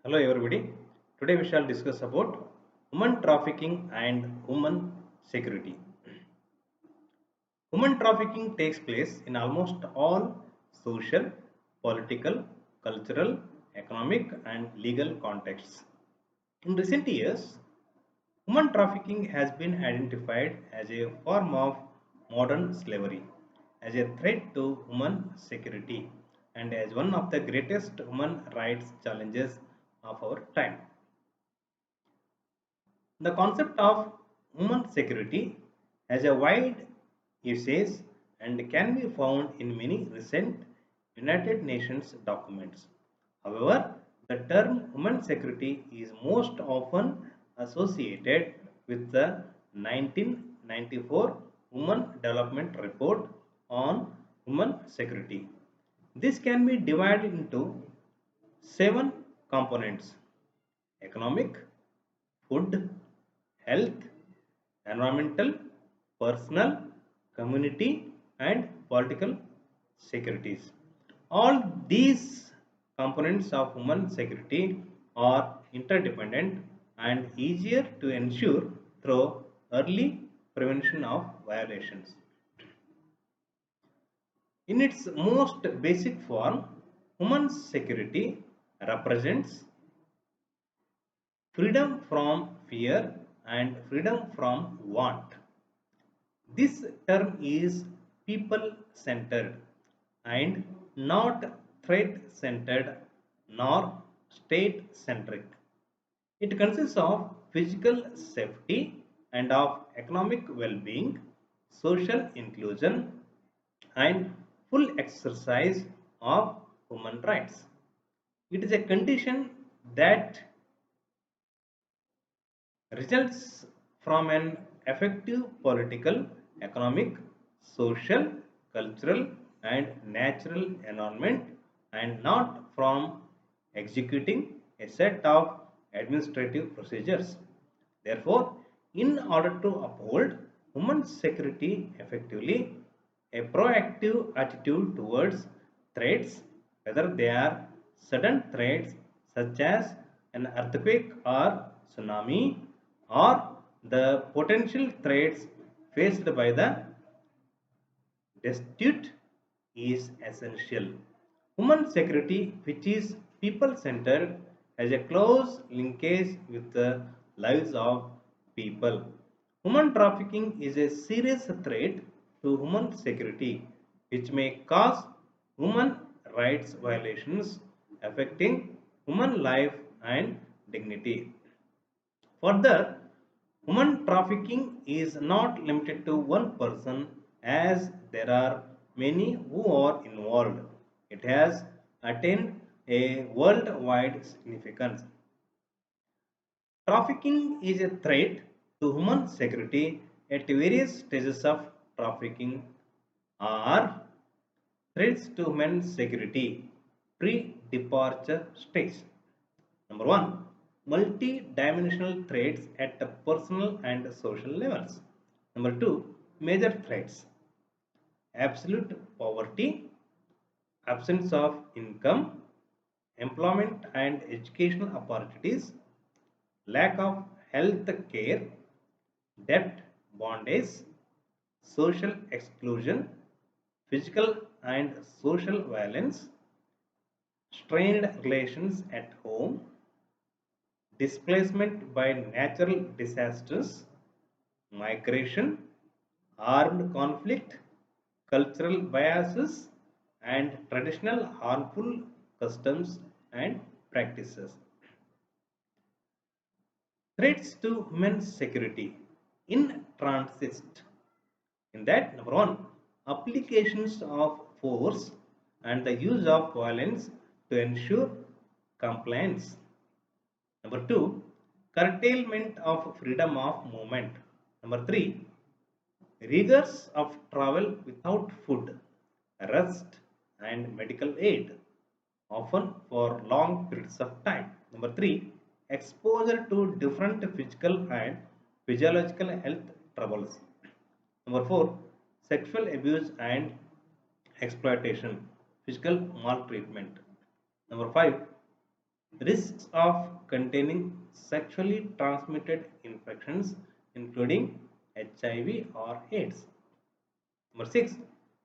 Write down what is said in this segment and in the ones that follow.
Hello everybody. Today we shall discuss about women trafficking and women security. Women trafficking takes place in almost all social, political, cultural, economic and legal contexts. In recent years, women trafficking has been identified as a form of modern slavery, as a threat to women security, and as one of the greatest human rights challenges of our time. The concept of women security has a wide usage and can be found in many recent United Nations documents. However, the term women security is most often associated with the 1994 Women Development Report on Women Security. This can be divided into seven components: economic, food, health, environmental, personal, community, and political securities. All these components of human security are interdependent and easier to ensure through early prevention of violations. In its most basic form, human security represents freedom from fear and freedom from want. This term is people centered and not threat centered nor state centric. It consists of physical safety and of economic well being, social inclusion, and full exercise of human rights. It is a condition that results from an effective political, economic, social, cultural, and natural environment, and not from executing a set of administrative procedures. Therefore, in order to uphold human security effectively, a proactive attitude towards threats, whether they are sudden threats such as an earthquake or tsunami, or the potential threats faced by the destitute, is essential. Human security, which is people centered, has a close linkage with the lives of people. Human trafficking is a serious threat to human security, which may cause human rights violations affecting human life and dignity. Further, human trafficking is not limited to one person, as there are many who are involved. It has attained a worldwide significance. Trafficking is a threat to human security at various stages of trafficking are threats to human security pre-departure stage. Number one, multi-dimensional threats at the personal and social levels. Number two, major threats: absolute poverty, absence of income, employment and educational opportunities, lack of health care, debt, bondage, social exclusion, physical and social violence, strained relations at home, displacement by natural disasters, migration, armed conflict, cultural biases, and traditional harmful customs and practices. Threats to human security in transit. In that, number one, applications of force and the use of violence to ensure compliance. Number two, curtailment of freedom of movement. Number three, rigors of travel without food, rest, and medical aid, often for long periods of time. Number three, exposure to different physical and physiological health troubles. Number four, sexual abuse and exploitation, physical maltreatment. Number five, Risks of containing sexually transmitted infections, including HIV or AIDS. Number 6.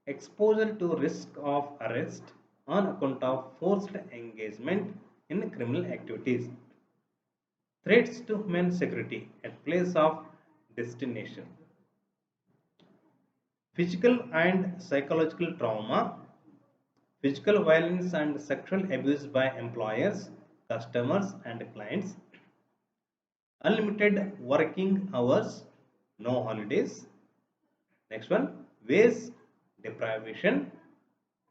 Exposure to risk of arrest on account of forced engagement in criminal activities. Threats to human security at place of destination. Physical and psychological trauma, physical violence and sexual abuse by employers, customers, and clients, unlimited working hours, no holidays. Next one, waste, deprivation,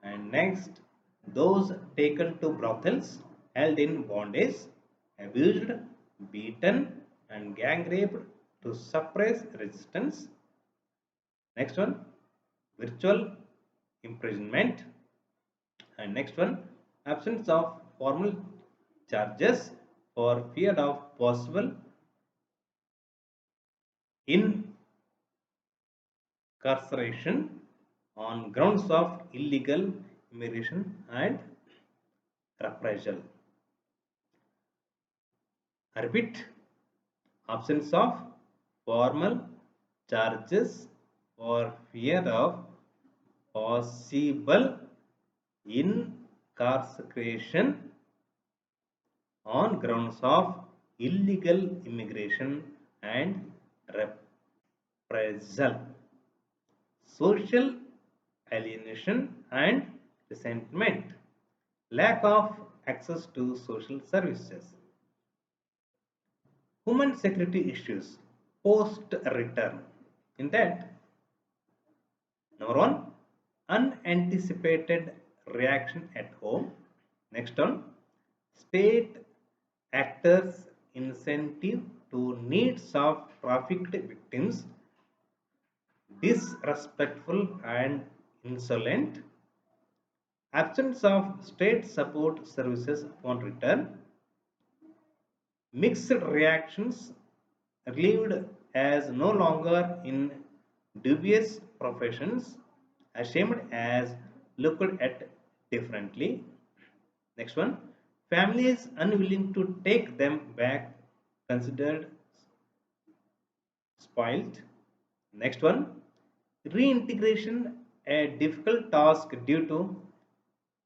and next, those taken to brothels, held in bondage, abused, beaten, and gang raped to suppress resistance. Next one, virtual imprisonment. And next one, absence of formal charges for fear of possible incarceration on grounds of illegal immigration and reprisal. I repeat, absence of formal charges for fear of possible incarceration on grounds of illegal immigration and reprisal, social alienation and resentment, lack of access to social services, human security issues post return. In that, number one, unanticipated reaction at home. Next one, state actors incentive to needs of trafficked victims, disrespectful and insolent, absence of state support services upon return, mixed reactions, relieved as no longer in dubious professions, ashamed as looked at differently. Next one, families unwilling to take them back, considered spoiled. Next one, reintegration a difficult task due to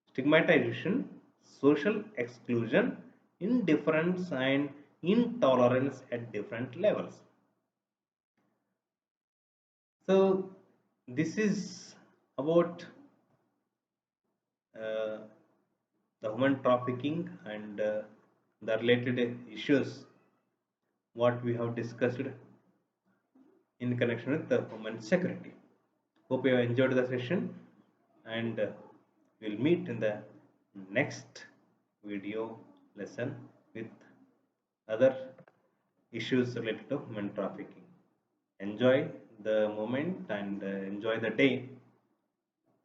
stigmatization, social exclusion, indifference, and intolerance at different levels. So, this is about uh, the human trafficking and the related issues what we have discussed in connection with the human security. Hope you have enjoyed the session and we'll meet in the next video lesson with other issues related to human trafficking. Enjoy the moment and enjoy the day.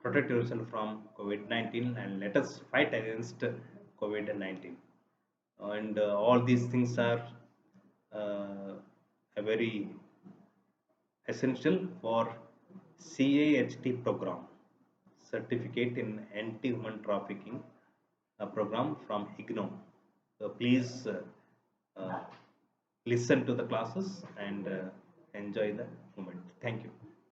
Protect yourself from COVID-19 and let us fight against COVID-19. And all these things are a very essential for CAHT program, certificate in anti-human trafficking, a program from IGNOU. So please uh, listen to the classes and enjoy the moment. Thank you.